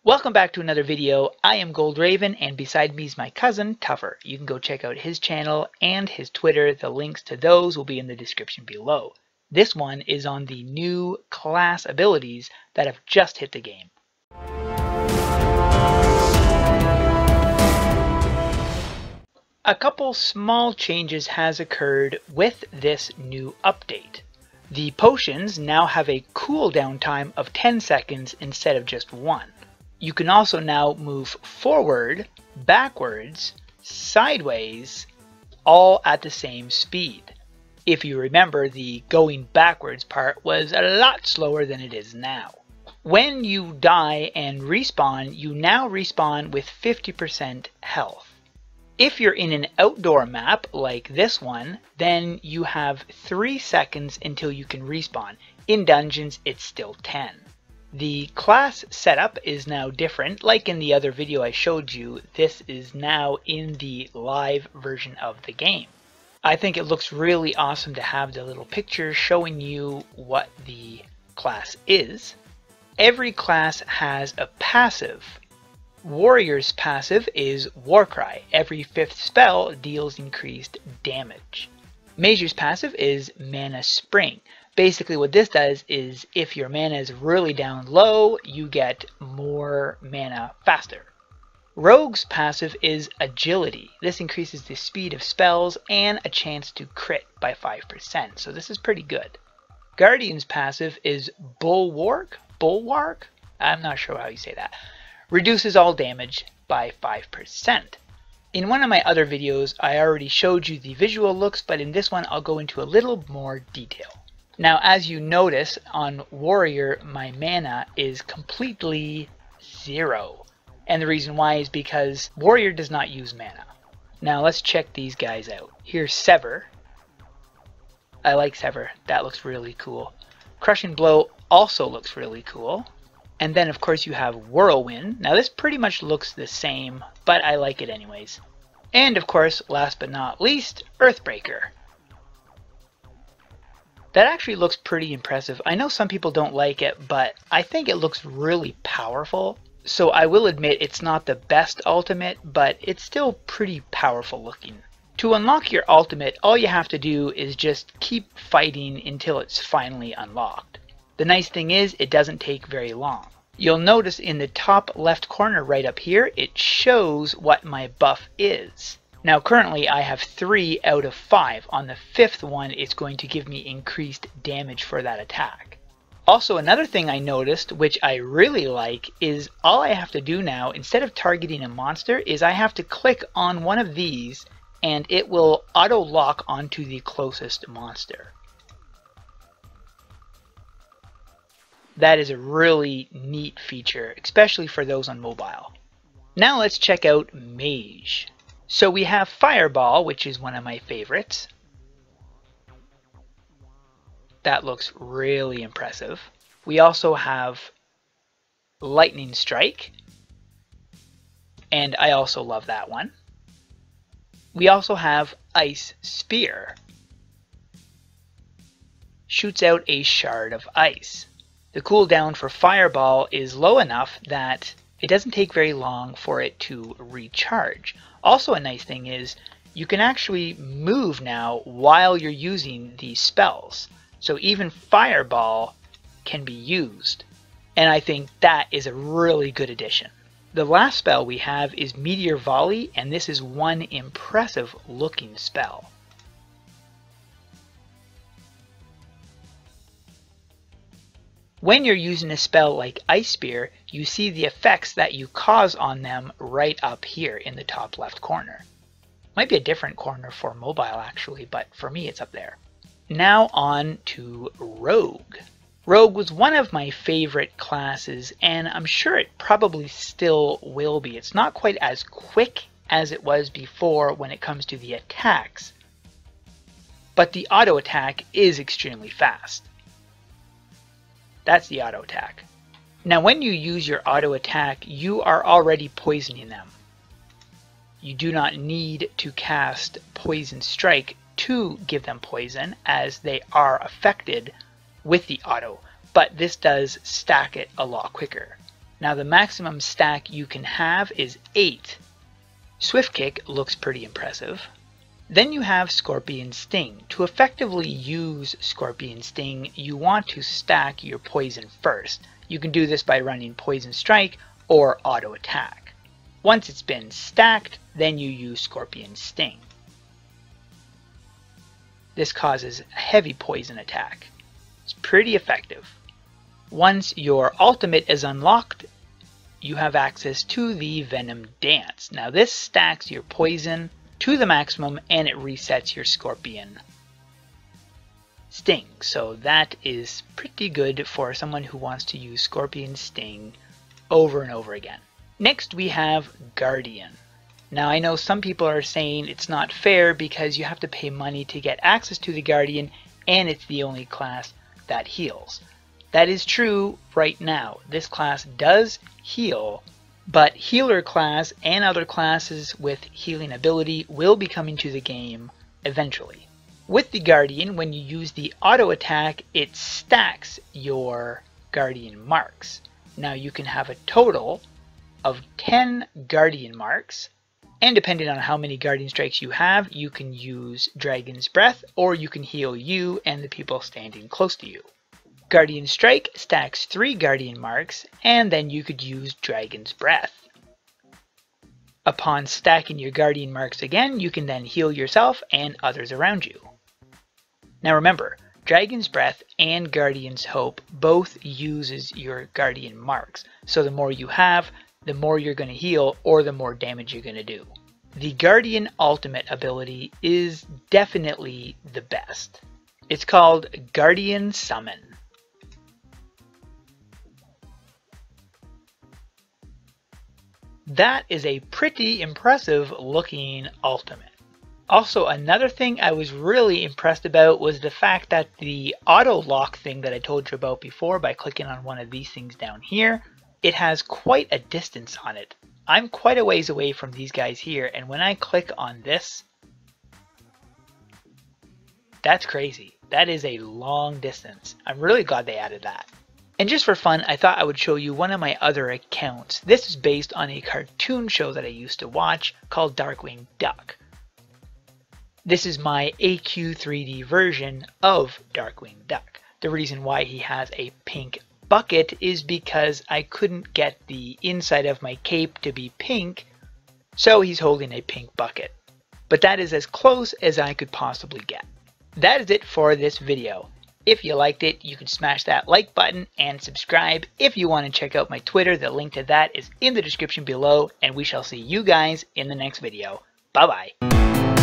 Welcome back to another video. I am Gold Raven, and beside me is my cousin, Tuffer. You can go check out his channel and his Twitter. The links to those will be in the description below. This one is on the new class abilities that have just hit the game. A couple small changes has occurred with this new update. The potions now have a cooldown time of 10 seconds instead of just 1. You can also now move forward, backwards, sideways, all at the same speed. If you remember, the going backwards part was a lot slower than it is now. When you die and respawn, you now respawn with 50% health. If you're in an outdoor map like this one, then you have 3 seconds until you can respawn. In dungeons, it's still 10. The class setup is now different. Like in the other video I showed you, this is now in the live version of the game. I think it looks really awesome to have the little picture showing you what the class is. Every class has a passive. Warrior's passive is Warcry. Every 5th spell deals increased damage. Mage's passive is Mana Spring. Basically what this does is if your mana is really down low, you get more mana faster. Rogue's passive is Agility. This increases the speed of spells and a chance to crit by 5%, so this is pretty good. Guardian's passive is Bulwark? I'm not sure how you say that. Reduces all damage by 5%. In one of my other videos, I already showed you the visual looks, but in this one I'll go into a little more detail. Now, as you notice, on Warrior, my mana is completely 0. And the reason why is because Warrior does not use mana. Now, let's check these guys out. Here's Sever. I like Sever. That looks really cool. Crushing Blow also looks really cool. And then, of course, you have Whirlwind. Now, this pretty much looks the same, but I like it anyways. And, of course, last but not least, Earthbreaker. That actually looks pretty impressive. I know some people don't like it, but I think it looks really powerful. So I will admit it's not the best ultimate, but it's still pretty powerful looking. To unlock your ultimate, all you have to do is just keep fighting until it's finally unlocked. The nice thing is it doesn't take very long. You'll notice in the top left corner right up here, it shows what my buff is. Now currently I have 3 out of 5. On the 5th one it's going to give me increased damage for that attack. Also, another thing I noticed, which I really like, is all I have to do now instead of targeting a monster is I have to click on one of these and it will auto lock onto the closest monster. That is a really neat feature, especially for those on mobile. Now let's check out Mage. So we have Fireball, which is one of my favorites. That looks really impressive. We also have Lightning Strike, and I also love that one. We also have Ice Spear. Shoots out a shard of ice. The cooldown for Fireball is low enough that it doesn't take very long for it to recharge. Also, a nice thing is you can actually move now while you're using these spells. So even Fireball can be used. And I think that is a really good addition. The last spell we have is Meteor Volley, and this is one impressive looking spell. When you're using a spell like Ice Spear, you see the effects that you cause on them right up here in the top left corner. Might be a different corner for mobile actually, but for me it's up there. Now on to Rogue. Rogue was one of my favorite classes, and I'm sure it probably still will be. It's not quite as quick as it was before when it comes to the attacks, but the auto attack is extremely fast. That's the auto attack. Now when you use your auto attack, you are already poisoning them. You do not need to cast Poison Strike to give them poison, as they are affected with the auto, but this does stack it a lot quicker. Now the maximum stack you can have is 8. Swift Kick looks pretty impressive. Then you have Scorpion Sting. To effectively use Scorpion Sting, you want to stack your poison first. You can do this by running Poison Strike or Auto Attack. Once it's been stacked, then you use Scorpion Sting. This causes a heavy poison attack. It's pretty effective. Once your ultimate is unlocked, you have access to the Venom Dance. Now this stacks your poison to the maximum and it resets your Scorpion Sting. So that is pretty good for someone who wants to use Scorpion Sting over and over again. Next we have Guardian. Now I know some people are saying it's not fair because you have to pay money to get access to the Guardian and it's the only class that heals. That is true right now. This class does heal, but healer class and other classes with healing ability will be coming to the game eventually. With the Guardian, when you use the auto attack, it stacks your Guardian marks. Now you can have a total of 10 Guardian marks, and depending on how many Guardian Strikes you have, you can use Dragon's Breath or you can heal you and the people standing close to you. Guardian Strike stacks 3 Guardian marks, and then you could use Dragon's Breath. Upon stacking your Guardian marks again, you can then heal yourself and others around you. Now remember, Dragon's Breath and Guardian's Hope both uses your Guardian marks, so the more you have, the more you're going to heal or the more damage you're going to do. The Guardian ultimate ability is definitely the best. It's called Guardian Summon. That is a pretty impressive looking ultimate. Also, another thing I was really impressed about was the fact that the auto lock thing that I told you about before by clicking on one of these things down here, it has quite a distance on it. I'm quite a ways away from these guys here, and when I click on this, that's crazy. That is a long distance. I'm really glad they added that. And just for fun, I thought I would show you one of my other accounts. This is based on a cartoon show that I used to watch called Darkwing Duck. This is my AQ3D version of Darkwing Duck. The reason why he has a pink bucket is because I couldn't get the inside of my cape to be pink, so he's holding a pink bucket. But that is as close as I could possibly get. That is it for this video. If you liked it, you can smash that like button and subscribe. If you want to check out my Twitter, the link to that is in the description below, and we shall see you guys in the next video. Bye bye.